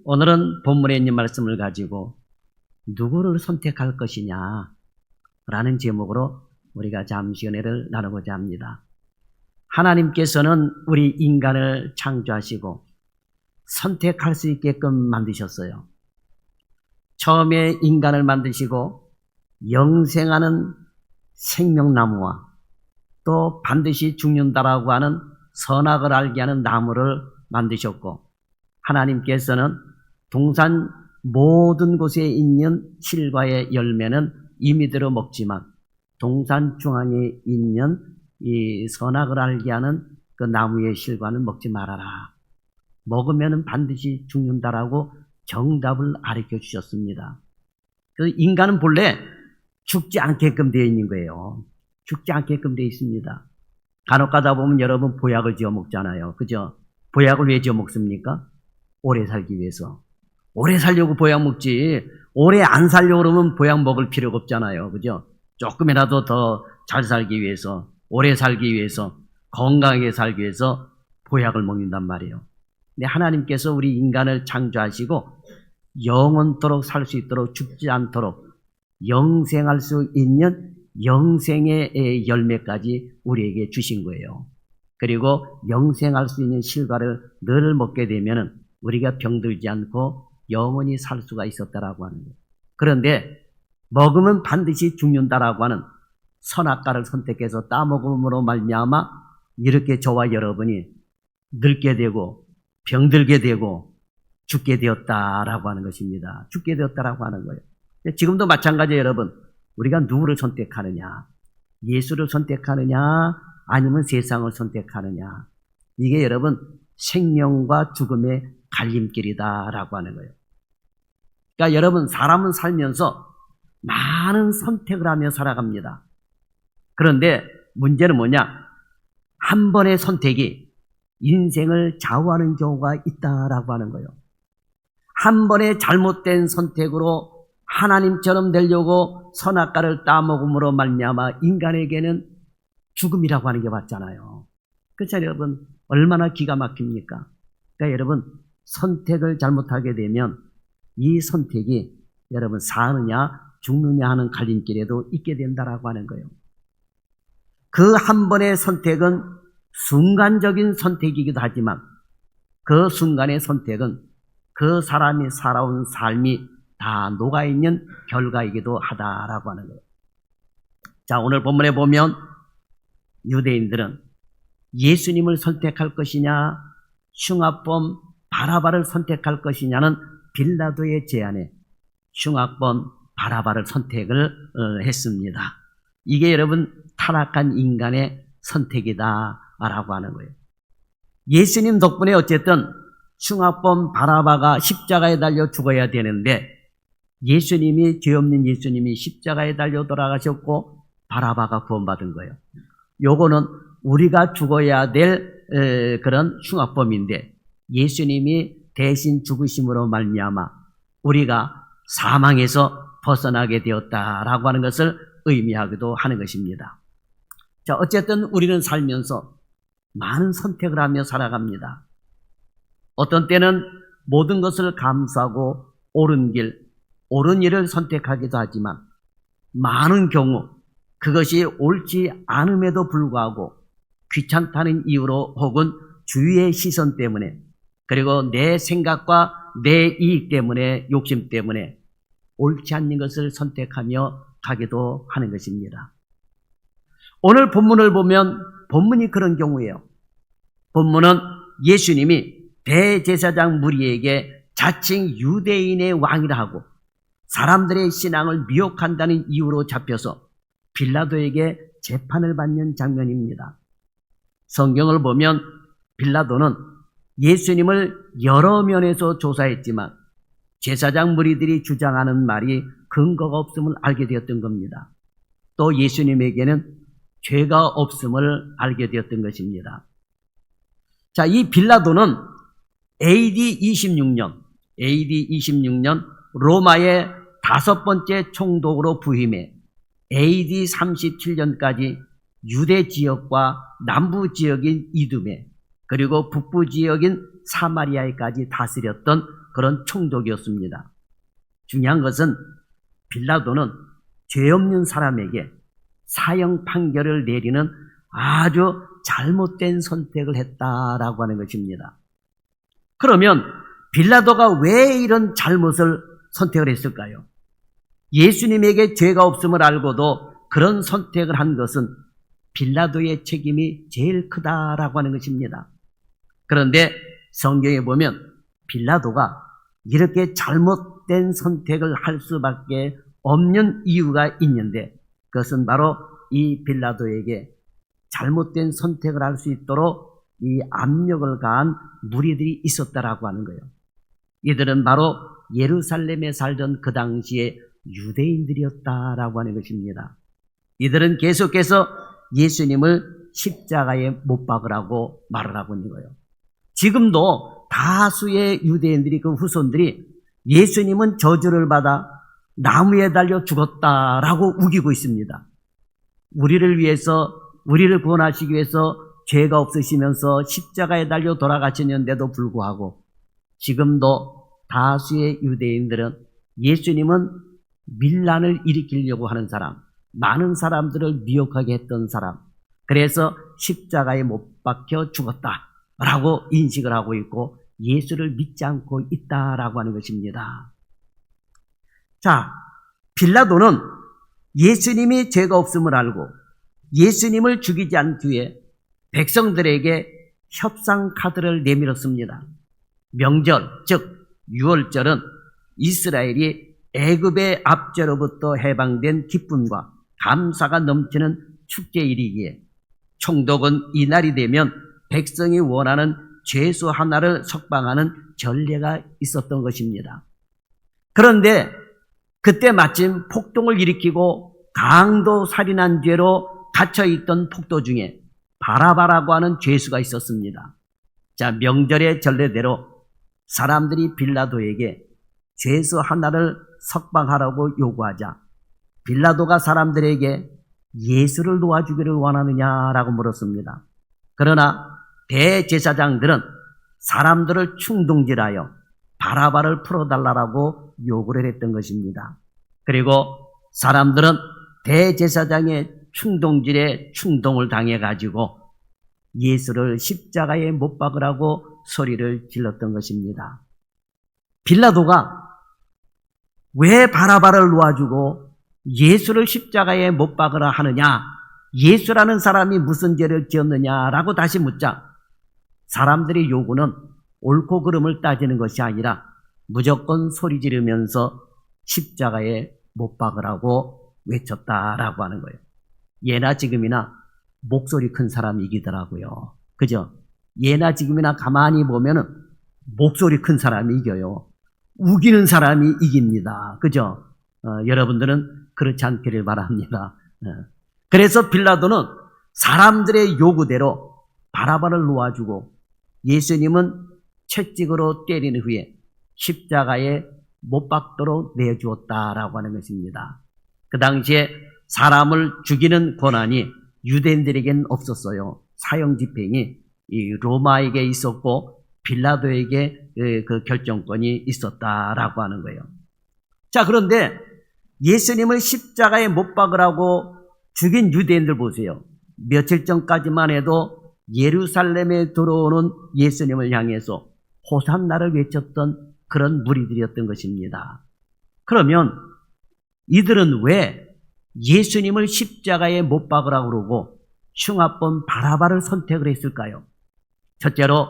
오늘은 본문에 있는 말씀을 가지고 누구를 선택할 것이냐 라는 제목으로 우리가 잠시 은혜를 나누고자 합니다. 하나님께서는 우리 인간을 창조하시고 선택할 수 있게끔 만드셨어요. 처음에 인간을 만드시고 영생하는 생명나무와 또 반드시 죽는다라고 하는 선악을 알게 하는 나무를 만드셨고, 하나님께서는 동산 모든 곳에 있는 실과의 열매는 임의대로 먹지만 동산 중앙에 있는 이 선악을 알게 하는 그 나무의 실과는 먹지 말아라. 먹으면 반드시 죽는다라고 정답을 가르쳐 주셨습니다. 그래서 인간은 본래 죽지 않게끔 되어 있는 거예요. 죽지 않게끔 되어 있습니다. 간혹 가다 보면 여러분 보약을 지어 먹잖아요. 그죠? 보약을 왜 지어 먹습니까? 오래 살기 위해서. 오래 살려고 보약 먹지. 오래 안 살려고 그러면 보약 먹을 필요가 없잖아요. 그죠? 조금이라도 더 잘 살기 위해서, 오래 살기 위해서, 건강하게 살기 위해서 보약을 먹는단 말이에요. 근데 하나님께서 우리 인간을 창조하시고 영원토록 살 수 있도록, 죽지 않도록 영생할 수 있는 영생의 열매까지 우리에게 주신 거예요. 그리고 영생할 수 있는 실과를 늘 먹게 되면 우리가 병들지 않고 영원히 살 수가 있었다라고 하는 거예요. 그런데 먹으면 반드시 죽는다라고 하는 선악과를 선택해서 따먹음으로 말미암아 이렇게 저와 여러분이 늙게 되고 병들게 되고 죽게 되었다라고 하는 것입니다. 죽게 되었다라고 하는 거예요. 지금도 마찬가지예요, 여러분. 우리가 누구를 선택하느냐? 예수를 선택하느냐? 아니면 세상을 선택하느냐? 이게 여러분 생명과 죽음의 갈림길이다라고 하는 거예요. 그러니까 여러분, 사람은 살면서 많은 선택을 하며 살아갑니다. 그런데 문제는 뭐냐? 한 번의 선택이 인생을 좌우하는 경우가 있다라고 하는 거예요. 한 번의 잘못된 선택으로 하나님처럼 되려고 선악과를 따먹음으로 말미암아 인간에게는 죽음이라고 하는 게 맞잖아요. 그렇죠, 여러분? 얼마나 기가 막힙니까? 그러니까 여러분, 선택을 잘못하게 되면 이 선택이 여러분 사느냐 죽느냐 하는 갈림길에도 있게 된다라고 하는 거예요. 그 한 번의 선택은 순간적인 선택이기도 하지만 그 순간의 선택은 그 사람이 살아온 삶이 다 녹아있는 결과이기도 하다라고 하는 거예요. 자, 오늘 본문에 보면 유대인들은 예수님을 선택할 것이냐, 흉악범 바라바를 선택할 것이냐는 빌라도의 제안에 흉악범 바라바를 선택을 했습니다. 이게 여러분 타락한 인간의 선택이다라고 하는 거예요. 예수님 덕분에 어쨌든 흉악범 바라바가 십자가에 달려 죽어야 되는데 예수님이, 죄 없는 예수님이 십자가에 달려 돌아가셨고 바라바가 구원받은 거예요. 요거는 우리가 죽어야 될 그런 흉악범인데 예수님이 대신 죽으심으로 말미암아 우리가 사망에서 벗어나게 되었다라고 하는 것을 의미하기도 하는 것입니다. 자, 어쨌든 우리는 살면서 많은 선택을 하며 살아갑니다. 어떤 때는 모든 것을 감수하고 옳은 길, 옳은 일을 선택하기도 하지만 많은 경우 그것이 옳지 않음에도 불구하고 귀찮다는 이유로 혹은 주위의 시선 때문에 그리고 내 생각과 내 이익 때문에, 욕심 때문에 옳지 않는 것을 선택하며 가기도 하는 것입니다. 오늘 본문을 보면 본문이 그런 경우예요. 본문은 예수님이 대제사장 무리에게 자칭 유대인의 왕이라 하고 사람들의 신앙을 미혹한다는 이유로 잡혀서 빌라도에게 재판을 받는 장면입니다. 성경을 보면 빌라도는 예수님을 여러 면에서 조사했지만 제사장 무리들이 주장하는 말이 근거가 없음을 알게 되었던 겁니다. 또 예수님에게는 죄가 없음을 알게 되었던 것입니다. 자, 이 빌라도는 AD 26년 로마의 5번째 총독으로 부임해 AD 37년까지 유대 지역과 남부 지역인 이두메, 그리고 북부 지역인 사마리아에까지 다스렸던 그런 총독이었습니다. 중요한 것은 빌라도는 죄 없는 사람에게 사형 판결을 내리는 아주 잘못된 선택을 했다라고 하는 것입니다. 그러면 빌라도가 왜 이런 잘못을 선택을 했을까요? 예수님에게 죄가 없음을 알고도 그런 선택을 한 것은 빌라도의 책임이 제일 크다라고 하는 것입니다. 그런데 성경에 보면 빌라도가 이렇게 잘못된 선택을 할 수밖에 없는 이유가 있는데, 그것은 바로 이 빌라도에게 잘못된 선택을 할 수 있도록 이 압력을 가한 무리들이 있었다라고 하는 거예요. 이들은 바로 예루살렘에 살던 그 당시에 유대인들이었다라고 하는 것입니다. 이들은 계속해서 예수님을 십자가에 못 박으라고 말을 하고 있는 거예요. 지금도 다수의 유대인들이, 그 후손들이 예수님은 저주를 받아 나무에 달려 죽었다라고 우기고 있습니다. 우리를 위해서, 우리를 구원하시기 위해서 죄가 없으시면서 십자가에 달려 돌아가셨는데도 불구하고 지금도 다수의 유대인들은 예수님은 밀란을 일으키려고 하는 사람, 많은 사람들을 미혹하게 했던 사람, 그래서 십자가에 못 박혀 죽었다라고 인식을 하고 있고 예수를 믿지 않고 있다라고 하는 것입니다. 자, 빌라도는 예수님이 죄가 없음을 알고 예수님을 죽이지 않기 위해 백성들에게 협상 카드를 내밀었습니다. 명절, 즉 유월절은 이스라엘이 애굽의 압제로부터 해방된 기쁨과 감사가 넘치는 축제일이기에 총독은 이날이 되면 백성이 원하는 죄수 하나를 석방하는 전례가 있었던 것입니다. 그런데 그때 마침 폭동을 일으키고 강도 살인한 죄로 갇혀있던 폭도 중에 바라바라고 하는 죄수가 있었습니다. 자, 명절의 전례대로 사람들이 빌라도에게 죄수 하나를 석방하라고 요구하자 빌라도가 사람들에게 예수를 놓아주기를 원하느냐라고 물었습니다. 그러나 대제사장들은 사람들을 충동질하여 바라바를 풀어달라고 요구를 했던 것입니다. 그리고 사람들은 대제사장의 충동질에 충동을 당해가지고 예수를 십자가에 못 박으라고 소리를 질렀던 것입니다. 빌라도가 왜 바라바를 놓아주고 예수를 십자가에 못 박으라 하느냐, 예수라는 사람이 무슨 죄를 지었느냐라고 다시 묻자 사람들의 요구는 옳고 그름을 따지는 것이 아니라 무조건 소리 지르면서 십자가에 못 박으라고 외쳤다라고 하는 거예요. 예나 지금이나 목소리 큰 사람이 이기더라고요. 그죠? 예나 지금이나 가만히 보면은 목소리 큰 사람이 이겨요. 우기는 사람이 이깁니다. 그죠? 여러분들은 그렇지 않기를 바랍니다. 그래서 빌라도는 사람들의 요구대로 바라바를 놓아주고 예수님은 채찍으로 때린 후에 십자가에 못 박도록 내주었다라고 하는 것입니다. 그 당시에 사람을 죽이는 권한이 유대인들에겐 없었어요. 사형 집행이 이 로마에게 있었고 빌라도에게 그 결정권이 있었다라고 하는 거예요. 자, 그런데 예수님을 십자가에 못 박으라고 죽인 유대인들 보세요. 며칠 전까지만 해도 예루살렘에 들어오는 예수님을 향해서 호산나를 외쳤던 그런 무리들이었던 것입니다. 그러면 이들은 왜 예수님을 십자가에 못 박으라고 그러고 흉악범 바라바를 선택을 했을까요? 첫째로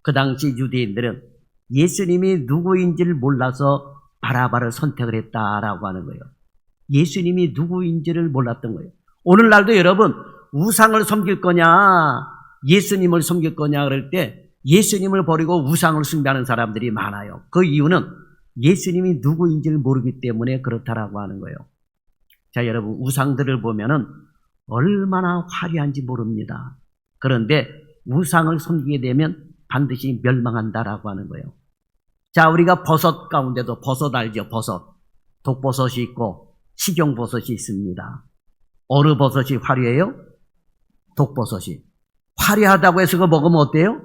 그 당시 유대인들은 예수님이 누구인지를 몰라서 바라바를 선택을 했다라고 하는 거예요. 예수님이 누구인지를 몰랐던 거예요. 오늘날도 여러분 우상을 섬길 거냐 예수님을 섬길 거냐 그럴 때 예수님을 버리고 우상을 숭배하는 사람들이 많아요. 그 이유는 예수님이 누구인지를 모르기 때문에 그렇다라고 하는 거예요. 자, 여러분 우상들을 보면은 얼마나 화려한지 모릅니다. 그런데 우상을 섬기게 되면 반드시 멸망한다라고 하는 거예요. 자, 우리가 버섯 가운데도 버섯 알죠? 버섯. 독버섯이 있고 식용버섯이 있습니다. 어느 버섯이 화려해요? 독버섯이. 화려하다고 해서 그거 먹으면 어때요?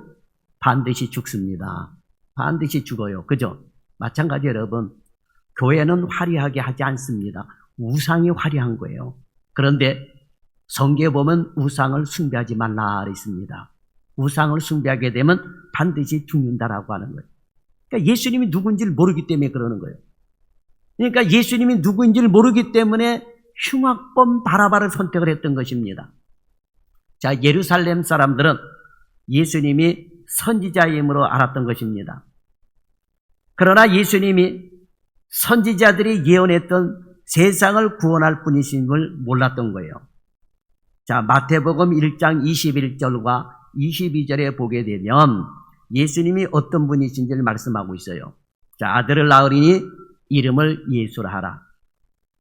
반드시 죽습니다. 반드시 죽어요. 그죠? 마찬가지 여러분, 교회는 화려하게 하지 않습니다. 우상이 화려한 거예요. 그런데 성경에 보면 우상을 숭배하지 말라 그랬습니다. 우상을 숭배하게 되면 반드시 죽는다라고 하는 거예요. 그러니까 예수님이 누군지를 모르기 때문에 그러는 거예요. 그러니까 예수님이 누구인지를 모르기 때문에 흉악범 바라바를 선택을 했던 것입니다. 자, 예루살렘 사람들은 예수님이 선지자임으로 알았던 것입니다. 그러나 예수님이 선지자들이 예언했던 세상을 구원할 분이심을 몰랐던 거예요. 자, 마태복음 1장 21절과 22절에 보게 되면 예수님이 어떤 분이신지를 말씀하고 있어요. 자, 아들을 낳으리니 이름을 예수라 하라.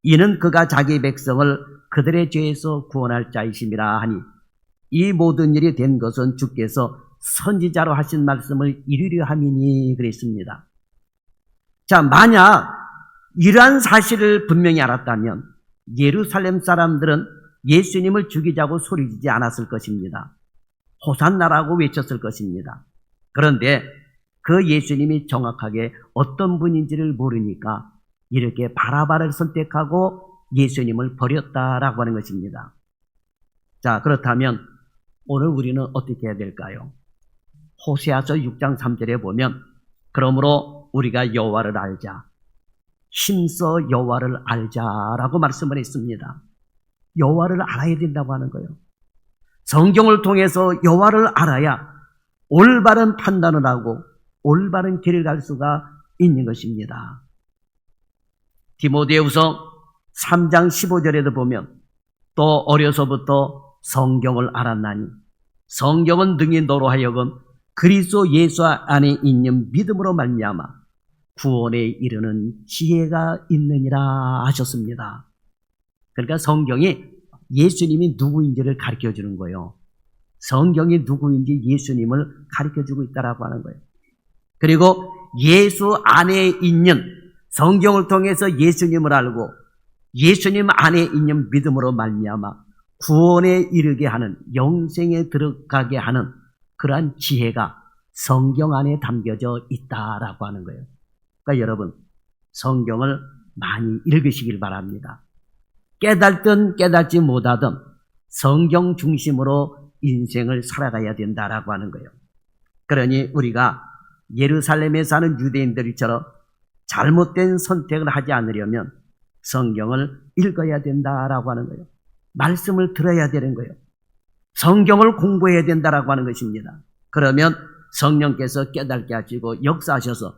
이는 그가 자기 백성을 그들의 죄에서 구원할 자이심이라 하니 이 모든 일이 된 것은 주께서 선지자로 하신 말씀을 이루려 함이니 그랬습니다. 자, 만약 이러한 사실을 분명히 알았다면 예루살렘 사람들은 예수님을 죽이자고 소리지지 않았을 것입니다. 호산나라고 외쳤을 것입니다. 그런데 그 예수님이 정확하게 어떤 분인지를 모르니까 이렇게 바라바를 선택하고 예수님을 버렸다라고 하는 것입니다. 자, 그렇다면 오늘 우리는 어떻게 해야 될까요? 호세아서 6장 3절에 보면 그러므로 우리가 여호와를 알자. 힘써 여호와를 알자라고 말씀을 했습니다. 여호와를 알아야 된다고 하는 거예요. 성경을 통해서 여호와를 알아야 올바른 판단을 하고 올바른 길을 갈 수가 있는 것입니다. 디모데후서 3장 15절에도 보면 또 어려서부터 성경을 알았나니 성경은 능히 너로 하여금 그리스도 예수 안에 있는 믿음으로 말미암아 구원에 이르는 지혜가 있느니라 하셨습니다. 그러니까 성경이 예수님이 누구인지를 가르쳐주는 거예요. 성경이 누구인지 예수님을 가르쳐주고 있다라고 하는 거예요. 그리고 예수 안에 있는 성경을 통해서 예수님을 알고 예수님 안에 있는 믿음으로 말미암아 구원에 이르게 하는 영생에 들어가게 하는 그러한 지혜가 성경 안에 담겨져 있다라고 하는 거예요. 그러니까 여러분 성경을 많이 읽으시길 바랍니다. 깨달든 깨닫지 못하든 성경 중심으로 인생을 살아가야 된다라고 하는 거예요. 그러니 우리가 예루살렘에 사는 유대인들처럼 잘못된 선택을 하지 않으려면 성경을 읽어야 된다라고 하는 거예요. 말씀을 들어야 되는 거예요. 성경을 공부해야 된다라고 하는 것입니다. 그러면 성령께서 깨닫게 하시고 역사하셔서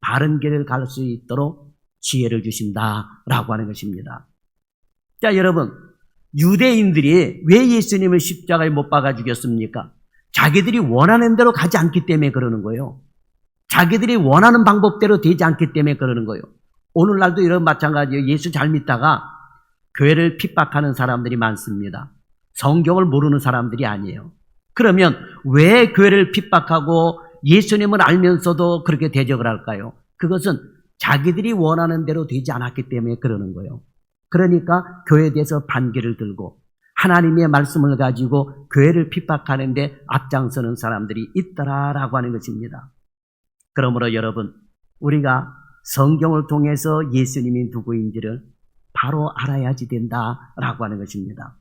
바른 길을 갈 수 있도록 지혜를 주신다라고 하는 것입니다. 자, 여러분, 유대인들이 왜 예수님을 십자가에 못 박아 죽였습니까? 자기들이 원하는 대로 가지 않기 때문에 그러는 거예요. 자기들이 원하는 방법대로 되지 않기 때문에 그러는 거예요. 오늘날도 이런 마찬가지예요. 예수 잘 믿다가 교회를 핍박하는 사람들이 많습니다. 성경을 모르는 사람들이 아니에요. 그러면 왜 교회를 핍박하고 예수님을 알면서도 그렇게 대적을 할까요? 그것은 자기들이 원하는 대로 되지 않았기 때문에 그러는 거예요. 그러니까 교회에 대해서 반기를 들고 하나님의 말씀을 가지고 교회를 핍박하는데 앞장서는 사람들이 있더라라고 하는 것입니다. 그러므로 여러분, 우리가 성경을 통해서 예수님이 누구인지를 바로 알아야지 된다라고 하는 것입니다.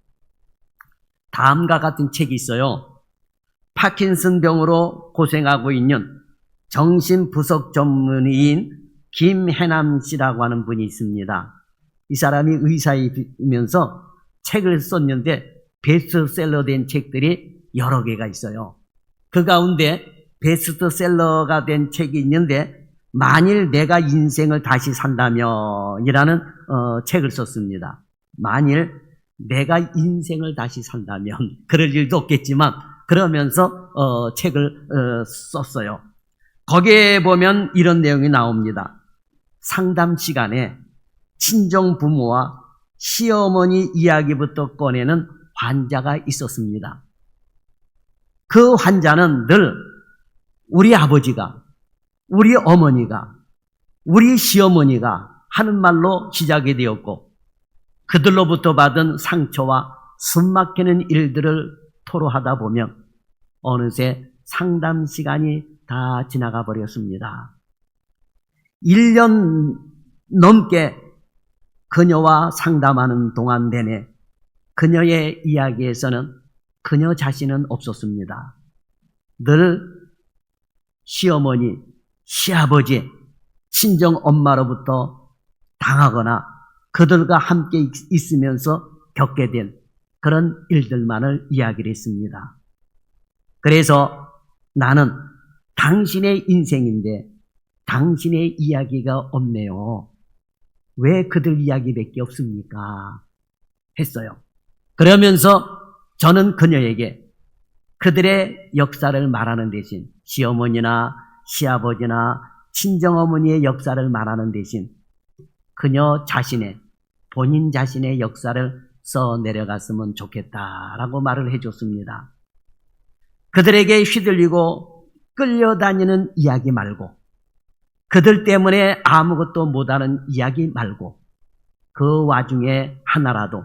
다음과 같은 책이 있어요. 파킨슨 병으로 고생하고 있는 정신부석 전문의인 김해남 씨라고 하는 분이 있습니다. 이 사람이 의사이면서 책을 썼는데 베스트셀러 된 책들이 여러 개가 있어요. 그 가운데 베스트셀러가 된 책이 있는데 만일 내가 인생을 다시 산다면 이라는 책을 썼습니다. 만일 내가 인생을 다시 산다면 그럴 일도 없겠지만 그러면서 책을 썼어요. 거기에 보면 이런 내용이 나옵니다. 상담 시간에 친정 부모와 시어머니 이야기부터 꺼내는 환자가 있었습니다. 그 환자는 늘 우리 아버지가, 우리 어머니가, 우리 시어머니가 하는 말로 시작이 되었고 그들로부터 받은 상처와 숨막히는 일들을 토로하다 보면 어느새 상담 시간이 다 지나가 버렸습니다. 1년 넘게 그녀와 상담하는 동안 내내 그녀의 이야기에서는 그녀 자신은 없었습니다. 늘 시어머니, 시아버지, 친정엄마로부터 당하거나 그들과 함께 있으면서 겪게 된 그런 일들만을 이야기를 했습니다. 그래서 나는 당신의 인생인데 당신의 이야기가 없네요. 왜 그들 이야기밖에 없습니까? 했어요. 그러면서 저는 그녀에게 그들의 역사를 말하는 대신 시어머니나 시아버지나 친정어머니의 역사를 말하는 대신 그녀 자신의 본인 자신의 역사를 써 내려갔으면 좋겠다라고 말을 해줬습니다. 그들에게 휘둘리고 끌려다니는 이야기 말고 그들 때문에 아무것도 못하는 이야기 말고 그 와중에 하나라도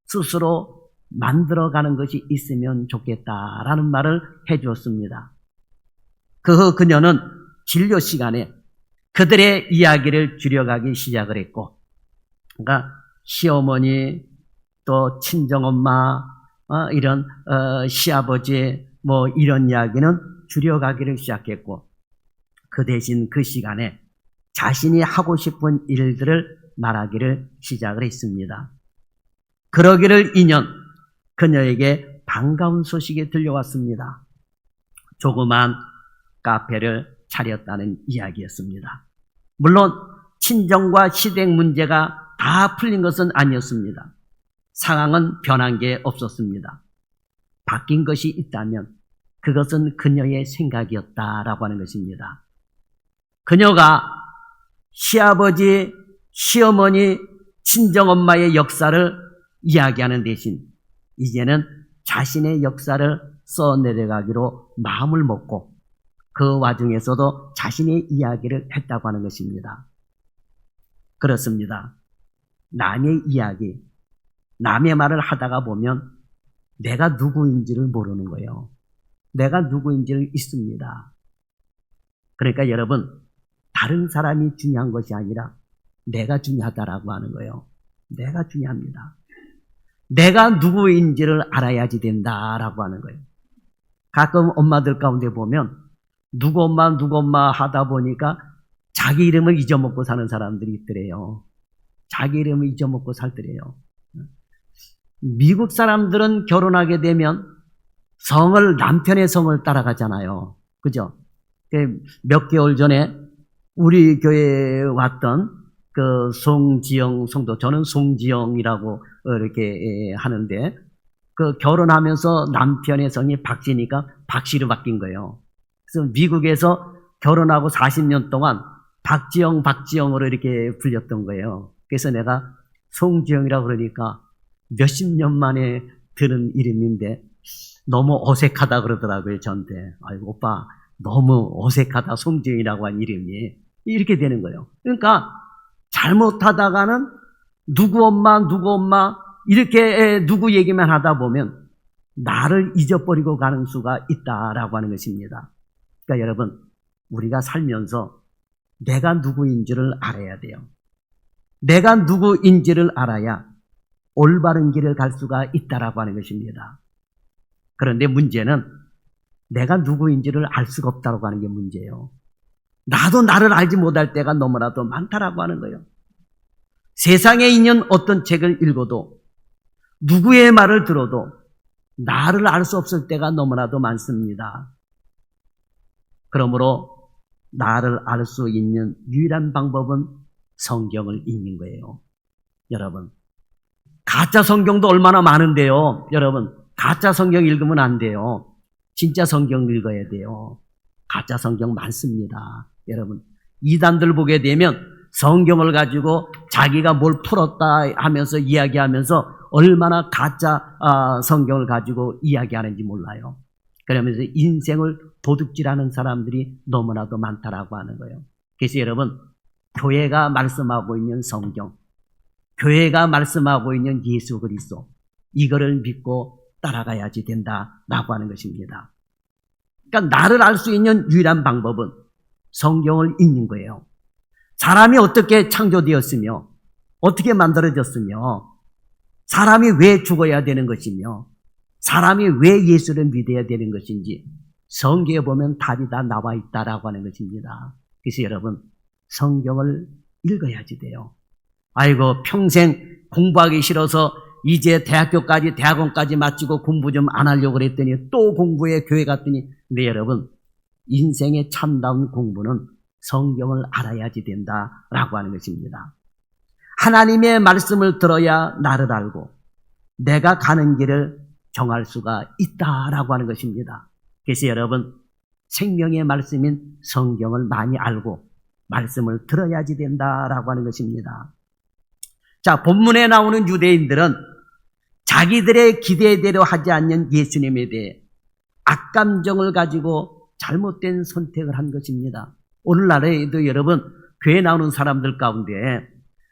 스스로 만들어가는 것이 있으면 좋겠다라는 말을 해주었습니다. 그녀는 진료 시간에 그들의 이야기를 줄여가기 시작을 했고, 그러니까 시어머니 또 친정엄마 이런 시아버지 뭐 이런 이야기는 줄여가기를 시작했고, 그 대신 그 시간에 자신이 하고 싶은 일들을 말하기를 시작을 했습니다. 그러기를 2년 그녀에게 반가운 소식이 들려왔습니다. 조그만 카페를 차렸다는 이야기였습니다. 물론 친정과 시댁 문제가 다 풀린 것은 아니었습니다. 상황은 변한 게 없었습니다. 바뀐 것이 있다면 그것은 그녀의 생각이었다라고 하는 것입니다. 그녀가 시아버지, 시어머니, 친정엄마의 역사를 이야기하는 대신 이제는 자신의 역사를 써내려가기로 마음을 먹고 그 와중에서도 자신의 이야기를 했다고 하는 것입니다. 그렇습니다. 남의 이야기, 남의 말을 하다가 보면 내가 누구인지를 모르는 거예요. 내가 누구인지를 잊습니다. 그러니까 여러분, 다른 사람이 중요한 것이 아니라 내가 중요하다라고 하는 거예요. 내가 중요합니다. 내가 누구인지를 알아야지 된다라고 하는 거예요. 가끔 엄마들 가운데 보면 누구 엄마 하다 보니까 자기 이름을 잊어먹고 사는 사람들이 있더래요. 자기 이름을 잊어먹고 살더래요. 미국 사람들은 결혼하게 되면 남편의 성을 따라가잖아요. 그죠? 몇 개월 전에 우리 교회에 왔던 그 송지영 성도, 저는 송지영이라고 이렇게 하는데, 그 결혼하면서 남편의 성이 박씨니까 박씨로 바뀐 거예요. 그래서 미국에서 결혼하고 40년 동안 박지영으로 이렇게 불렸던 거예요. 그래서 내가 송지영이라고 그러니까 몇십 년 만에 들은 이름인데 너무 어색하다 그러더라고요, 저한테. 아이고, 오빠, 너무 어색하다, 송지영이라고 한 이름이. 이렇게 되는 거예요. 그러니까 잘못하다가는 누구 엄마, 이렇게 누구 얘기만 하다 보면 나를 잊어버리고 가는 수가 있다라고 하는 것입니다. 그러니까 여러분, 우리가 살면서 내가 누구인지를 알아야 돼요. 내가 누구인지를 알아야 올바른 길을 갈 수가 있다라고 하는 것입니다. 그런데 문제는 내가 누구인지를 알 수가 없다고 하는 게 문제예요. 나도 나를 알지 못할 때가 너무나도 많다라고 하는 거예요. 세상에 있는 어떤 책을 읽어도 누구의 말을 들어도 나를 알 수 없을 때가 너무나도 많습니다. 그러므로 나를 알 수 있는 유일한 방법은 성경을 읽는 거예요. 여러분, 가짜 성경도 얼마나 많은데요. 여러분, 가짜 성경 읽으면 안 돼요. 진짜 성경 읽어야 돼요. 가짜 성경 많습니다. 여러분, 이단들 보게 되면 성경을 가지고 자기가 뭘 풀었다 하면서 이야기하면서 얼마나 가짜 성경을 가지고 이야기하는지 몰라요. 그러면서 인생을 도둑질하는 사람들이 너무나도 많다라고 하는 거예요. 그래서 여러분, 교회가 말씀하고 있는 성경, 교회가 말씀하고 있는 예수 그리스도, 이거를 믿고 따라가야지 된다라고 하는 것입니다. 그러니까 나를 알 수 있는 유일한 방법은 성경을 읽는 거예요. 사람이 어떻게 창조되었으며 어떻게 만들어졌으며 사람이 왜 죽어야 되는 것이며 사람이 왜 예수를 믿어야 되는 것인지 성경에 보면 답이 다 나와 있다라고 하는 것입니다. 그래서 여러분 성경을 읽어야지 돼요. 아이고 평생 공부하기 싫어서 이제 대학원까지 마치고 공부 좀 안 하려고 그랬더니 또 공부해 교회 갔더니 네 여러분 인생의 참다운 공부는 성경을 알아야지 된다라고 하는 것입니다. 하나님의 말씀을 들어야 나를 알고 내가 가는 길을 정할 수가 있다라고 하는 것입니다. 그래서 여러분 생명의 말씀인 성경을 많이 알고 말씀을 들어야지 된다라고 하는 것입니다. 자, 본문에 나오는 유대인들은 자기들의 기대대로 하지 않는 예수님에 대해 악감정을 가지고 잘못된 선택을 한 것입니다. 오늘날에도 여러분 교회에 나오는 사람들 가운데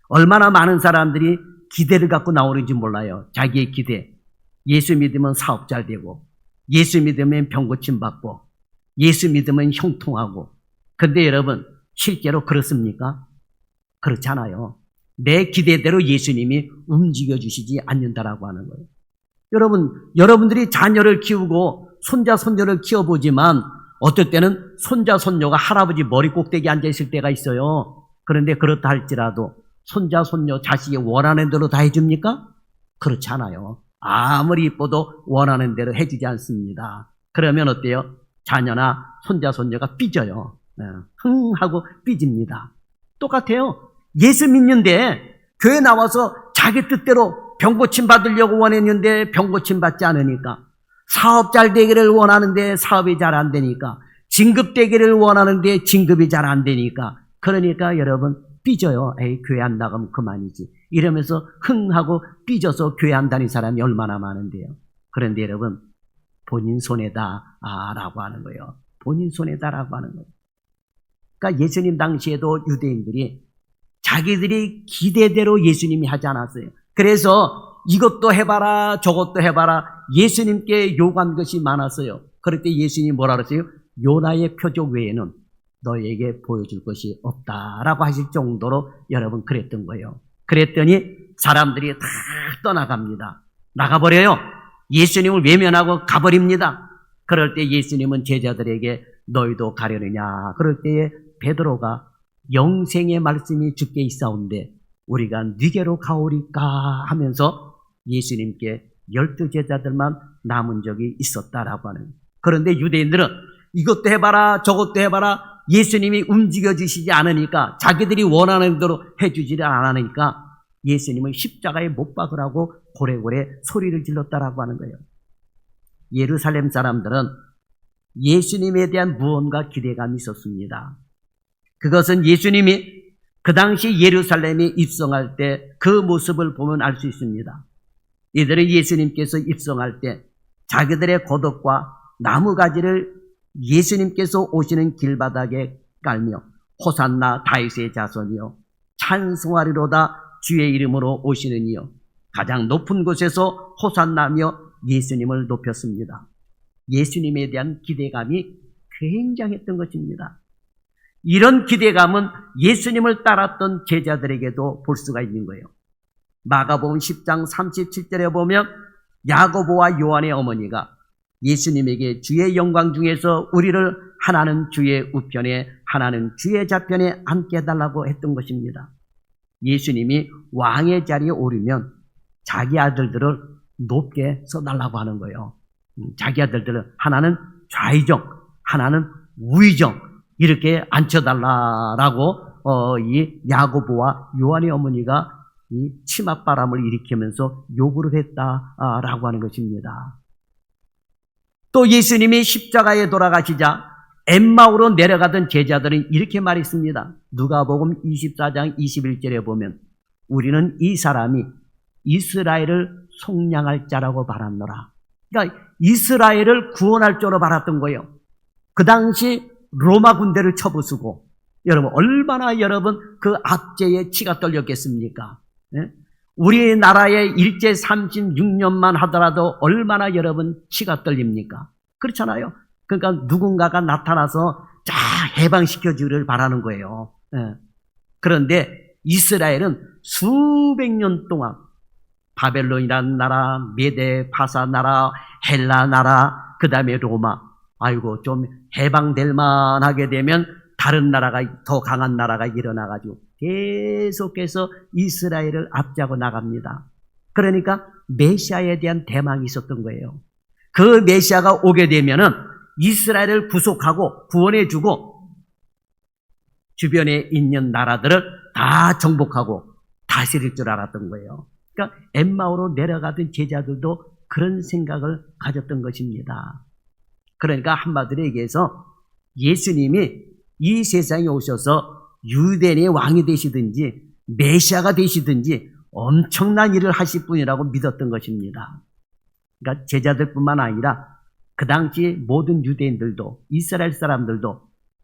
얼마나 많은 사람들이 기대를 갖고 나오는지 몰라요. 자기의 기대. 예수 믿으면 사업 잘 되고 예수 믿으면 병 고침받고 예수 믿으면 형통하고. 그런데 여러분 실제로 그렇습니까? 그렇지 않아요. 내 기대대로 예수님이 움직여 주시지 않는다라고 하는 거예요. 여러분들이 자녀를 키우고 손자 손녀를 키워보지만 어떨 때는 손자 손녀가 할아버지 머리 꼭대기에 앉아 있을 때가 있어요. 그런데 그렇다 할지라도 손자 손녀 자식이 원하는 대로 다 해줍니까? 그렇지 않아요. 아무리 이뻐도 원하는 대로 해주지 않습니다. 그러면 어때요? 자녀나 손자 손녀가 삐져요. 흥 하고 삐집니다. 똑같아요. 예수 믿는데 교회 나와서 자기 뜻대로 병고침 받으려고 원했는데 병고침 받지 않으니까, 사업 잘 되기를 원하는데 사업이 잘 안 되니까, 진급 되기를 원하는데 진급이 잘 안 되니까, 그러니까 여러분 삐져요. 에이 교회 안 나가면 그만이지 이러면서 흥 하고 삐져서 교회 안 다니는 사람이 얼마나 많은데요. 그런데 여러분 본인 손해다 라고 하는 거예요. 본인 손해다라고 하는 거예요. 그러니까 예수님 당시에도 유대인들이 자기들이 기대대로 예수님이 하지 않았어요. 그래서 이것도 해봐라 저것도 해봐라 예수님께 요구한 것이 많았어요. 그럴 때 예수님이 뭐라 그랬어요? 요나의 표적 외에는 너에게 보여줄 것이 없다라고 하실 정도로 여러분 그랬던 거예요. 그랬더니 사람들이 다 떠나갑니다. 나가버려요. 예수님을 외면하고 가버립니다. 그럴 때 예수님은 제자들에게 너희도 가려느냐. 그럴 때에 베드로가 영생의 말씀이 주께 있사온데 우리가 네게로 가오리까 하면서 예수님께 12 제자들만 남은 적이 있었다라고 하는. 그런데 유대인들은 이것도 해봐라 저것도 해봐라 예수님이 움직여 주시지 않으니까, 자기들이 원하는 대로 해주지를 않으니까 예수님을 십자가에 못 박으라고 고래고래 소리를 질렀다라고 하는 거예요. 예루살렘 사람들은 예수님에 대한 무언가 기대감이 있었습니다. 그것은 예수님이 그 당시 예루살렘에 입성할 때 그 모습을 보면 알 수 있습니다. 이들은 예수님께서 입성할 때 자기들의 겉옷과 나무가지를 예수님께서 오시는 길바닥에 깔며 호산나 다윗의 자손이여 찬송하리로다 주의 이름으로 오시는 이여 가장 높은 곳에서 호산나며 예수님을 높였습니다. 예수님에 대한 기대감이 굉장했던 것입니다. 이런 기대감은 예수님을 따랐던 제자들에게도 볼 수가 있는 거예요. 마가복음 10장 37절에 보면 야고보와 요한의 어머니가 예수님에게 주의 영광 중에서 우리를 하나는 주의 우편에 하나는 주의 좌편에 앉게 해달라고 했던 것입니다. 예수님이 왕의 자리에 오르면 자기 아들들을 높게 써달라고 하는 거예요. 자기 아들들을 하나는 좌의정, 하나는 우의정 이렇게 앉혀달라라고 이 야고보와 요한의 어머니가 이 치맛바람을 일으키면서 요구를 했다라고 하는 것입니다. 또 예수님이 십자가에 돌아가시자 엠마오로 내려가던 제자들은 이렇게 말했습니다. 누가복음 24장 21절에 보면 우리는 이 사람이 이스라엘을 속량할 자라고 바랐노라. 그러니까 이스라엘을 구원할 자로 바랐던 거예요. 그 당시 로마 군대를 쳐부수고 여러분 얼마나 그 압제에 치가 떨렸겠습니까? 예? 우리나라의 일제 36년만 하더라도 얼마나 여러분 치가 떨립니까? 그렇잖아요. 그러니까 누군가가 나타나서 자 해방시켜 주기를 바라는 거예요. 예. 그런데 이스라엘은 수백 년 동안 바벨론이라는 나라, 메데 파사 나라, 헬라 나라, 그 다음에 로마, 아이고 좀 해방될 만하게 되면 다른 나라가 더 강한 나라가 일어나가지고 계속해서 이스라엘을 앞잡고 나갑니다. 그러니까 메시아에 대한 대망이 있었던 거예요. 그 메시아가 오게 되면은 이스라엘을 구속하고 구원해주고 주변에 있는 나라들을 다 정복하고 다스릴 줄 알았던 거예요. 그러니까 엠마오로 내려가던 제자들도 그런 생각을 가졌던 것입니다. 그러니까 한마디로 얘기해서 예수님이 이 세상에 오셔서 유대인의 왕이 되시든지 메시아가 되시든지 엄청난 일을 하실 분이라고 믿었던 것입니다. 그러니까 제자들뿐만 아니라 그 당시 모든 유대인들도 이스라엘 사람들도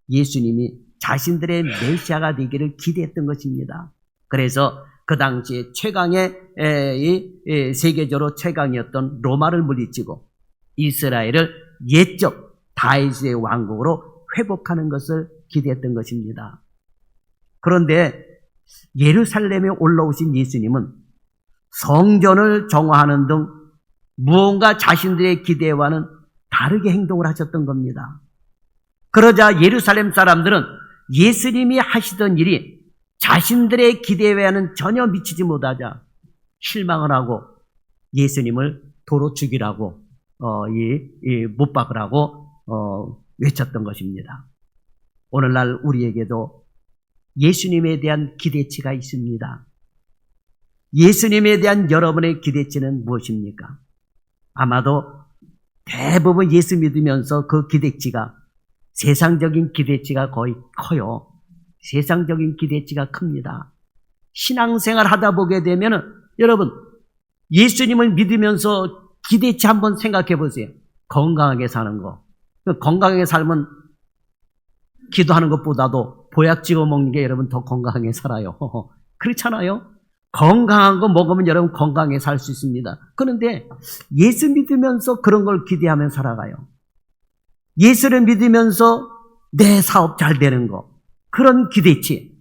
예수님이 자신들의 메시아가 되기를 기대했던 것입니다. 그래서 그 당시에 최강의 세계적으로 최강이었던 로마를 물리치고 이스라엘을 옛적 다윗의 왕국으로 회복하는 것을 기대했던 것입니다. 그런데 예루살렘에 올라오신 예수님은 성전을 정화하는 등 무언가 자신들의 기대와는 다르게 행동을 하셨던 겁니다. 그러자 예루살렘 사람들은 예수님이 하시던 일이 자신들의 기대와는 전혀 미치지 못하자 실망을 하고 예수님을 도로 죽이라고 못 박으라고 외쳤던 것입니다. 오늘날 우리에게도 예수님에 대한 기대치가 있습니다. 예수님에 대한 여러분의 기대치는 무엇입니까? 아마도 대부분 예수 믿으면서 그 기대치가 세상적인 기대치가 거의 커요. 세상적인 기대치가 큽니다. 신앙생활 하다 보게 되면은 여러분 예수님을 믿으면서 기대치 한번 생각해 보세요. 건강하게 사는 거. 건강하게 살면 기도하는 것보다도 보약 찍어 먹는 게 여러분 더 건강하게 살아요. 그렇잖아요? 건강한 거 먹으면 여러분 건강하게 살 수 있습니다. 그런데 예수 믿으면서 그런 걸 기대하며 살아가요. 예수를 믿으면서 내 사업 잘 되는 거. 그런 기대치.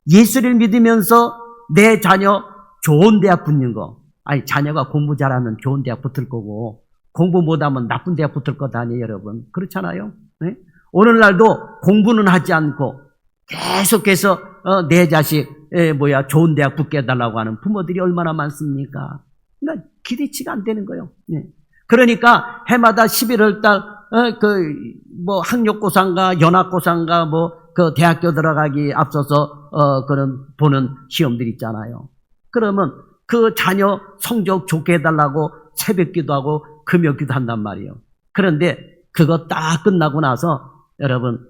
예수를 믿으면서 내 자녀 좋은 대학 붙는 거. 아니 자녀가 공부 잘하면 좋은 대학 붙을 거고 공부 못하면 나쁜 대학 붙을 거다 아니에요 여러분. 그렇잖아요. 네? 오늘날도 공부는 하지 않고 계속해서 내 자식 좋은 대학 붙게 해달라고 하는 부모들이 얼마나 많습니까? 그러니까 기대치가 안 되는 거예요. 네. 그러니까 해마다 11월 달 학력고사인가 연합고사인가 그 대학교 들어가기 앞서서 그런 보는 시험들이 있잖아요. 그러면 그 자녀 성적 좋게 해달라고 새벽기도 하고 금요기도 한단 말이에요. 그런데 그거 딱 끝나고 나서 여러분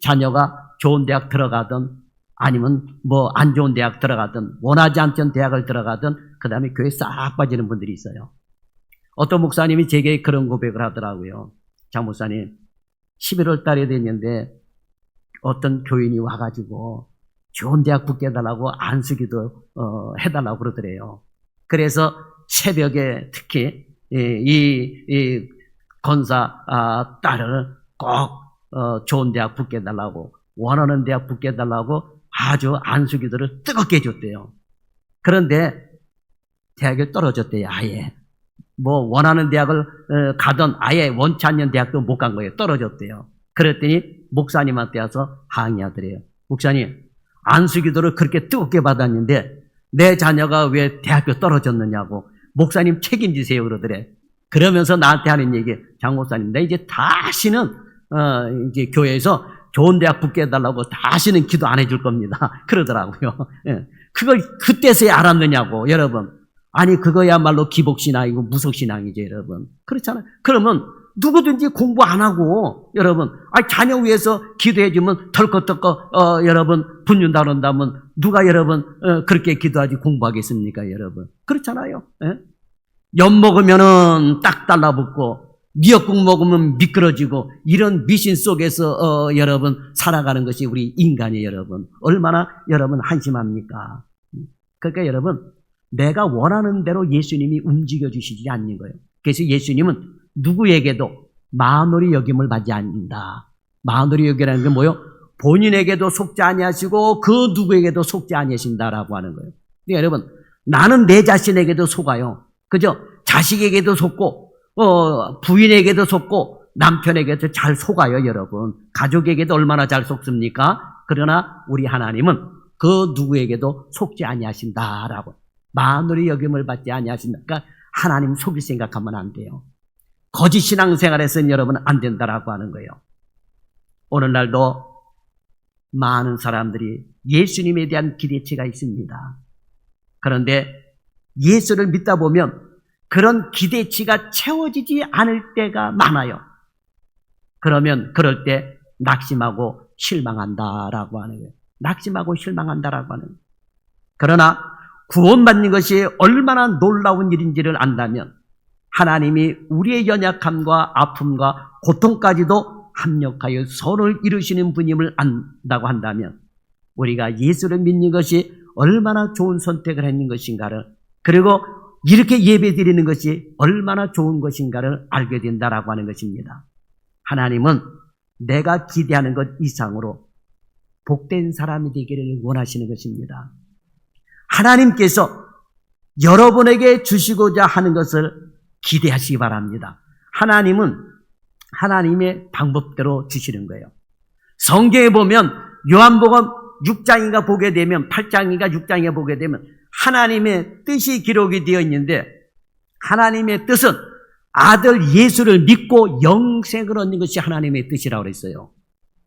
자녀가 좋은 대학 들어가든 아니면 안 좋은 대학 들어가든 원하지 않던 대학을 들어가든 그 다음에 교회 싹 빠지는 분들이 있어요. 어떤 목사님이 제게 그런 고백을 하더라고요. 장 목사님 11월 달에 됐는데 어떤 교인이 와가지고 좋은 대학 붙게 해달라고 안수기도 해달라고 그러더래요. 그래서 새벽에 특히 이 권사 딸을 꼭 좋은 대학 붙게 해달라고 원하는 대학 붙게 해달라고 아주 안수기도를 뜨겁게 해줬대요. 그런데 대학에 떨어졌대요. 아예 원하는 대학을 가던 아예 원치 않는 대학도 못 간 거예요. 떨어졌대요. 그랬더니 목사님한테 와서 항의하더래요. 목사님 안수기도를 그렇게 뜨겁게 받았는데 내 자녀가 왜 대학교 떨어졌느냐고 목사님 책임지세요 그러더래. 그러면서 나한테 하는 얘기, 장 목사님, 나 이제 다시는 이제 교회에서 좋은 대학 붙게 해달라고 다시는 기도 안 해줄 겁니다. 그러더라고요. 예. 그걸 그때서야 알았느냐고 여러분. 아니 그거야말로 기복신앙이고 무속신앙이죠 여러분. 그렇잖아요. 그러면 누구든지 공부 안 하고 여러분 자녀 위해서 기도해주면 덜컥덜컥 여러분 붙는다 그런다면 누가 여러분 그렇게 기도하지 공부하겠습니까 여러분. 그렇잖아요. 예? 엿 먹으면은 딱 달라붙고 미역국 먹으면 미끄러지고 이런 미신 속에서 여러분 살아가는 것이 우리 인간이에요 여러분. 얼마나 여러분 한심합니까. 그러니까 여러분 내가 원하는 대로 예수님이 움직여 주시지 않는 거예요. 그래서 예수님은 누구에게도 만홀히 여김을 받지 않는다. 만홀히 여기라는 게 뭐요? 본인에게도 속지 아니하시고 그 누구에게도 속지 아니하신다라고 하는 거예요. 그러니까 여러분, 나는 내 자신에게도 속아요. 그죠? 자식에게도 속고 부인에게도 속고 남편에게도 잘 속아요. 여러분, 가족에게도 얼마나 잘 속습니까? 그러나 우리 하나님은 그 누구에게도 속지 아니하신다라고, 만홀히 여김을 받지 아니하신다. 그러니까 하나님 속일 생각하면 안 돼요. 거짓 신앙생활에서는 여러분 안 된다라고 하는 거예요. 오늘날도 많은 사람들이 예수님에 대한 기대치가 있습니다. 그런데 예수를 믿다 보면 그런 기대치가 채워지지 않을 때가 많아요. 그러면 그럴 때 낙심하고 실망한다라고 하는 거예요. 낙심하고 실망한다라고 하는 거예요. 그러나 구원받는 것이 얼마나 놀라운 일인지를 안다면 하나님이 우리의 연약함과 아픔과 고통까지도 합력하여 선을 이루시는 분임을 안다고 한다면 우리가 예수를 믿는 것이 얼마나 좋은 선택을 했는 것인가를, 그리고 이렇게 예배 드리는 것이 얼마나 좋은 것인가를 알게 된다라고 하는 것입니다. 하나님은 내가 기대하는 것 이상으로 복된 사람이 되기를 원하시는 것입니다. 하나님께서 여러분에게 주시고자 하는 것을 기대하시기 바랍니다. 하나님은 하나님의 방법대로 주시는 거예요. 성경에 보면 요한복음 6장인가 보게 되면 8장인가 6장에 보게 되면 하나님의 뜻이 기록이 되어 있는데, 하나님의 뜻은 아들 예수를 믿고 영생을 얻는 것이 하나님의 뜻이라고 그랬어요.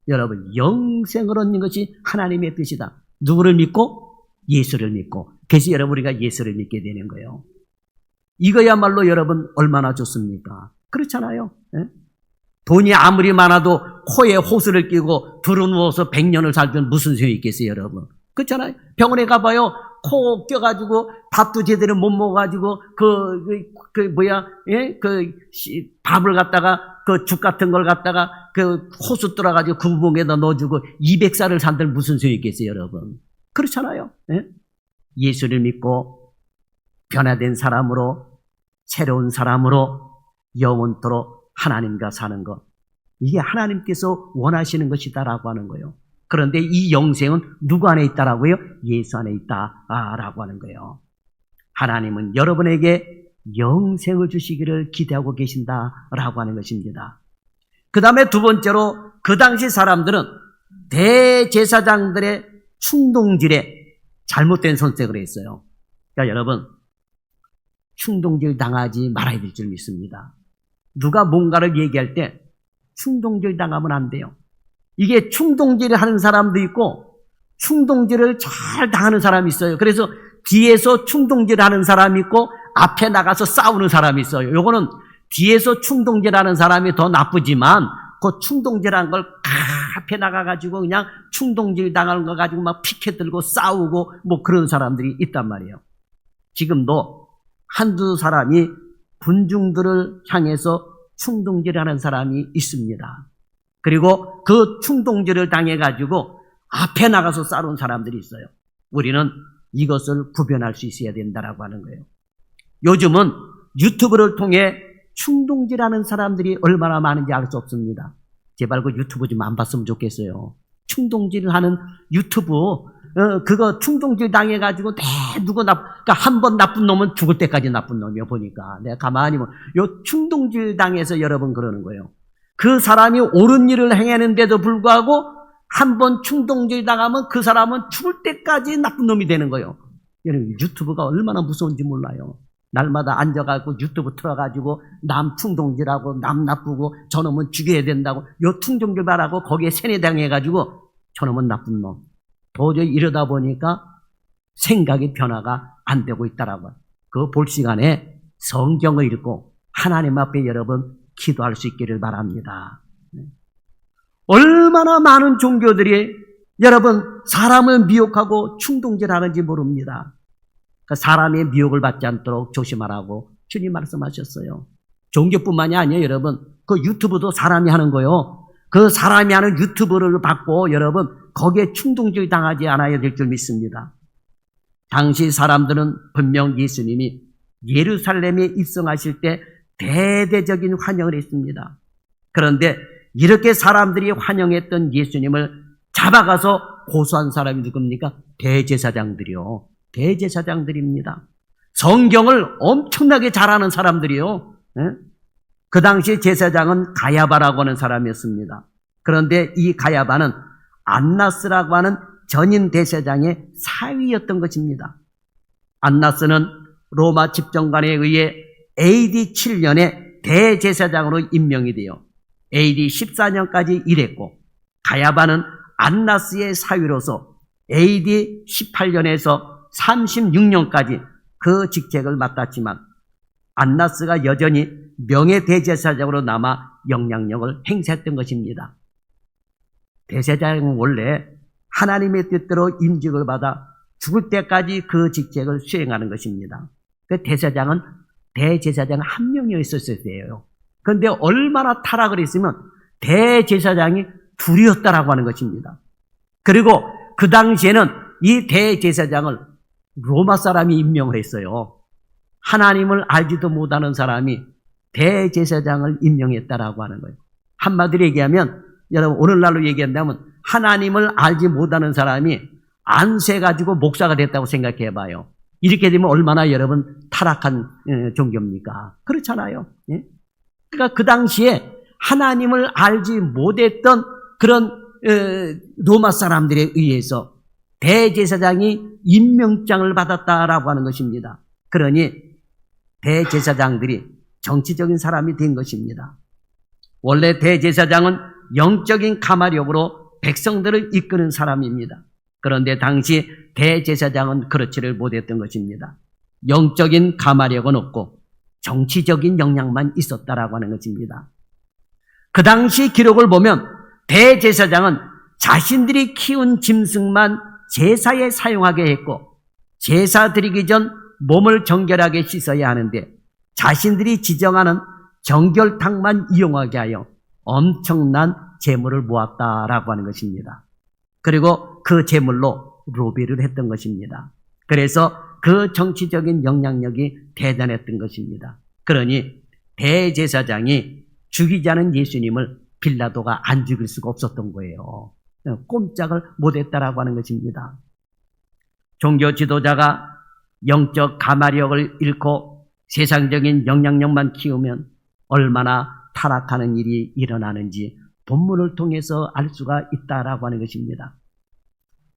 여러분, 영생을 얻는 것이 하나님의 뜻이다. 누구를 믿고? 예수를 믿고. 그래서 여러분, 우리가 예수를 믿게 되는 거예요. 이거야말로 여러분 얼마나 좋습니까? 그렇잖아요. 예? 돈이 아무리 많아도 코에 호수를 끼고 두루누워서 100년을 살면 무슨 소용이 있겠어요, 여러분? 그렇잖아요. 병원에 가봐요. 코 껴가지고 밥도 제대로 못 먹어가지고 밥을 갖다가 그 죽 같은 걸 갖다가 그 호수 뚫어가지고 그 구멍에다 넣어주고 200살을 산들 무슨 소용이 있겠어요, 여러분? 그렇잖아요. 예? 예수를 믿고 변화된 사람으로, 새로운 사람으로 영원토록 하나님과 사는 것, 이게 하나님께서 원하시는 것이다라고 하는 거예요. 그런데 이 영생은 누구 안에 있다라고요? 예수 안에 있다라고 하는 거예요. 하나님은 여러분에게 영생을 주시기를 기대하고 계신다라고 하는 것입니다. 그 다음에 두 번째로, 그 당시 사람들은 대제사장들의 충동질에 잘못된 선택을 했어요. 그러니까 여러분, 충동질 당하지 말아야 될 줄 믿습니다. 누가 뭔가를 얘기할 때 충동질 당하면 안 돼요. 이게 충동질을 하는 사람도 있고 충동질을 잘 당하는 사람이 있어요. 그래서 뒤에서 충동질을 하는 사람이 있고 앞에 나가서 싸우는 사람이 있어요. 요거는 뒤에서 충동질하는 사람이 더 나쁘지만 그 충동질한 걸 앞에 나가가지고 그냥 충동질 당하는 거 가지고 막 피켓 들고 싸우고 뭐 그런 사람들이 있단 말이에요. 지금도 한두 사람이 군중들을 향해서 충동질하는 사람이 있습니다. 그리고 그 충동질을 당해가지고 앞에 나가서 싸우는 사람들이 있어요. 우리는 이것을 구별할 수 있어야 된다라고 하는 거예요. 요즘은 유튜브를 통해 충동질하는 사람들이 얼마나 많은지 알 수 없습니다. 제발 그 유튜브 좀 안 봤으면 좋겠어요. 충동질을 하는 유튜브, 그거 충동질 당해가지고 그러니까 한 번 나쁜 놈은 죽을 때까지 나쁜 놈이요, 보니까. 내가 가만히 보면, 요 충동질 당해서 여러분 그러는 거예요. 그 사람이 옳은 일을 행하는데도 불구하고 한 번 충동질 당하면 그 사람은 죽을 때까지 나쁜 놈이 되는 거예요. 여러분, 유튜브가 얼마나 무서운지 몰라요. 날마다 앉아가지고 유튜브 틀어가지고 남 충동질하고 남 나쁘고 저놈은 죽여야 된다고 요 충동질 말하고 거기에 세뇌당해가지고 저놈은 나쁜 놈. 도저히 이러다 보니까 생각의 변화가 안 되고 있다라고. 그거 볼 시간에 성경을 읽고 하나님 앞에 여러분 기도할 수 있기를 바랍니다. 얼마나 많은 종교들이 여러분 사람을 미혹하고 충동질하는지 모릅니다. 사람의 미혹을 받지 않도록 조심하라고 주님 말씀하셨어요. 종교뿐만이 아니에요, 여러분. 그 유튜브도 사람이 하는 거요. 그 사람이 하는 유튜브를 받고 여러분 거기에 충동질 당하지 않아야 될 줄 믿습니다. 당시 사람들은 분명 예수님이 예루살렘에 입성하실 때 대대적인 환영을 했습니다. 그런데 이렇게 사람들이 환영했던 예수님을 잡아가서 고소한 사람이 누굽니까? 대제사장들이요. 대제사장들입니다. 성경을 엄청나게 잘 아는 사람들이요. 그 당시 제사장은 가야바라고 하는 사람이었습니다. 그런데 이 가야바는 안나스라고 하는 전인 대제사장의 사위였던 것입니다. 안나스는 로마 집정관에 의해 AD 7년에 대제사장으로 임명이 되어 AD 14년까지 일했고, 가야바는 안나스의 사위로서 AD 18년에서 36년까지 그 직책을 맡았지만 안나스가 여전히 명예대제사장으로 남아 영향력을 행사했던 것입니다. 대제사장은 원래 하나님의 뜻대로 임직을 받아 죽을 때까지 그 직책을 수행하는 것입니다. 그 대제사장은 한 명이었었어요. 그런데 얼마나 타락을 했으면 대제사장이 둘이었다라고 하는 것입니다. 그리고 그 당시에는 이 대제사장을 로마 사람이 임명을 했어요. 하나님을 알지도 못하는 사람이 대제사장을 임명했다라고 하는 거예요. 한마디로 얘기하면, 여러분 오늘날로 얘기한다면 하나님을 알지 못하는 사람이 안수해가지고 목사가 됐다고 생각해 봐요. 이렇게 되면 얼마나 여러분 타락한 종교입니까? 그렇잖아요. 그러니까 그 당시에 하나님을 알지 못했던 그런 로마 사람들에 의해서 대제사장이 임명장을 받았다라고 하는 것입니다. 그러니 대제사장들이 정치적인 사람이 된 것입니다. 원래 대제사장은 영적인 가마력으로 백성들을 이끄는 사람입니다. 그런데 당시 대제사장은 그렇지를 못했던 것입니다. 영적인 가마력은 없고 정치적인 역량만 있었다라고 하는 것입니다. 그 당시 기록을 보면 대제사장은 자신들이 키운 짐승만 제사에 사용하게 했고, 제사 드리기 전 몸을 정결하게 씻어야 하는데 자신들이 지정하는 정결탕만 이용하게 하여 엄청난 재물을 모았다라고 하는 것입니다. 그리고 그 재물로 로비를 했던 것입니다. 그래서 그 정치적인 영향력이 대단했던 것입니다. 그러니 대제사장이 죽이자는 예수님을 빌라도가 안 죽일 수가 없었던 거예요. 꼼짝을 못했다라고 하는 것입니다. 종교 지도자가 영적 가마력을 잃고 세상적인 영향력만 키우면 얼마나 타락하는 일이 일어나는지 본문을 통해서 알 수가 있다라고 하는 것입니다.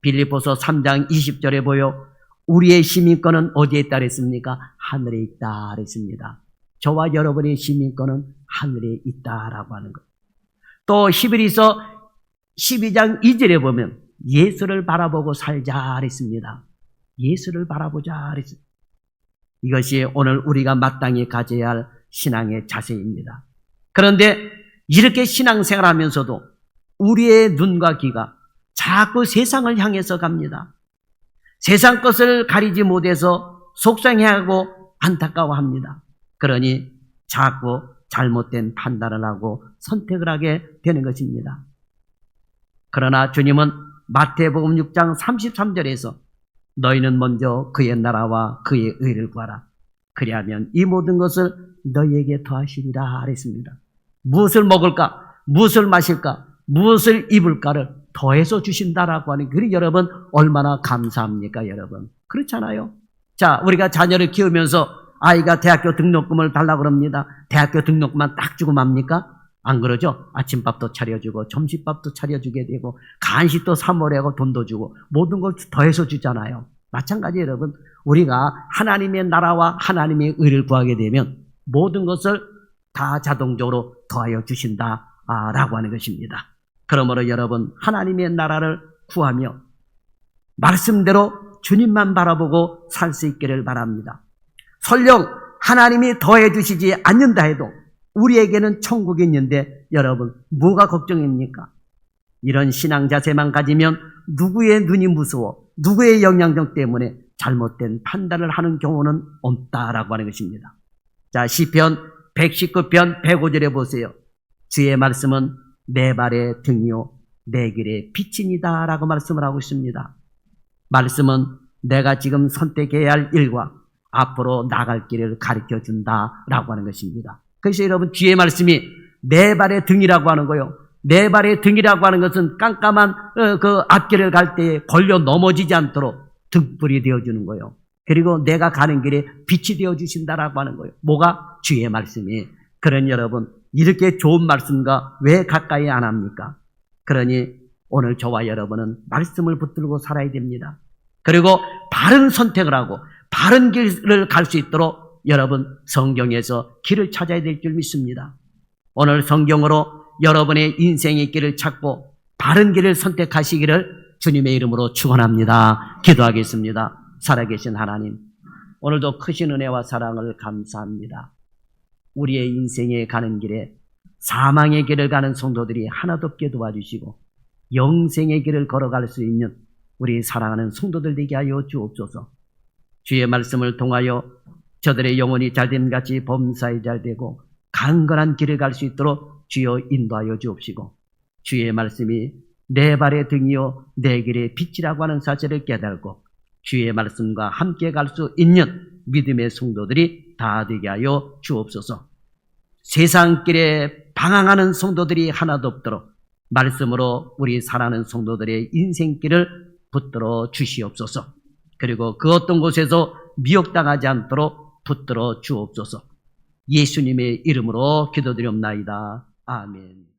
빌립보서 3장 20절에 보여 우리의 시민권은 어디에 있다 그랬습니까? 하늘에 있다 그랬습니다. 저와 여러분의 시민권은 하늘에 있다라고 하는 것. 또 히브리서 12장 2절에 보면 예수를 바라보고 살자 그랬습니다. 예수를 바라보자 그랬습니다. 이것이 오늘 우리가 마땅히 가져야 할 신앙의 자세입니다. 그런데 이렇게 신앙생활하면서도 우리의 눈과 귀가 자꾸 세상을 향해서 갑니다. 세상 것을 가리지 못해서 속상해하고 안타까워합니다. 그러니 자꾸 잘못된 판단을 하고 선택을 하게 되는 것입니다. 그러나 주님은 마태복음 6장 33절에서 너희는 먼저 그의 나라와 그의 의를 구하라. 그리하면 이 모든 것을 너희에게 더하시리라 그랬습니다. 무엇을 먹을까? 무엇을 마실까? 무엇을 입을까를 더해서 주신다라고 하는, 그리 여러분 얼마나 감사합니까 여러분? 그렇잖아요. 자, 우리가 자녀를 키우면서 아이가 대학교 등록금을 달라고 그럽니다. 대학교 등록금만 딱 주고 맙니까? 안 그러죠? 아침밥도 차려주고 점심밥도 차려주게 되고 간식도 사먹으려고 돈도 주고 모든 걸 더해서 주잖아요. 마찬가지 여러분, 우리가 하나님의 나라와 하나님의 의를 구하게 되면 모든 것을 다 자동적으로 더하여 주신다라고 하는 것입니다. 그러므로 여러분 하나님의 나라를 구하며 말씀대로 주님만 바라보고 살 수 있기를 바랍니다. 설령 하나님이 더해 주시지 않는다 해도 우리에게는 천국이 있는데 여러분 뭐가 걱정입니까? 이런 신앙 자세만 가지면 누구의 눈이 무서워 누구의 영향력 때문에 잘못된 판단을 하는 경우는 없다라고 하는 것입니다. 자, 시편 119편 105절에 보세요. 주의 말씀은 내 발의 등이요 내 길의 빛이니다 라고 말씀을 하고 있습니다. 말씀은 내가 지금 선택해야 할 일과 앞으로 나갈 길을 가르쳐준다 라고 하는 것입니다. 그래서 여러분 주의 말씀이 내 발의 등이라고 하는 거요. 내 발의 등이라고 하는 것은 깜깜한 그 앞길을 갈 때 걸려 넘어지지 않도록 등불이 되어주는 거예요. 그리고 내가 가는 길에 빛이 되어주신다라고 하는 거예요. 뭐가? 주의 말씀이. 그러니 여러분, 이렇게 좋은 말씀과 왜 가까이 안 합니까? 그러니 오늘 저와 여러분은 말씀을 붙들고 살아야 됩니다. 그리고 바른 선택을 하고 바른 길을 갈 수 있도록 여러분 성경에서 길을 찾아야 될 줄 믿습니다. 오늘 성경으로 여러분의 인생의 길을 찾고 바른 길을 선택하시기를 주님의 이름으로 축원합니다. 기도하겠습니다. 살아계신 하나님, 오늘도 크신 은혜와 사랑을 감사합니다. 우리의 인생에 가는 길에 사망의 길을 가는 성도들이 하나도 없게 도와주시고 영생의 길을 걸어갈 수 있는 우리 사랑하는 성도들 되게 하여 주옵소서. 주의 말씀을 통하여 저들의 영혼이 잘됨 같이 범사에 잘되고 강건한 길을 갈 수 있도록 주여 인도하여 주옵시고, 주의 말씀이 내 발의 등이요 내 길의 빛이라고 하는 사실을 깨달고 주의 말씀과 함께 갈 수 있는 믿음의 성도들이 다 되게 하여 주옵소서. 세상 길에 방황하는 성도들이 하나도 없도록 말씀으로 우리 살아가는 성도들의 인생길을 붙들어 주시옵소서. 그리고 그 어떤 곳에서 미혹당하지 않도록 붙들어 주옵소서. 예수님의 이름으로 기도드리옵나이다. 아멘.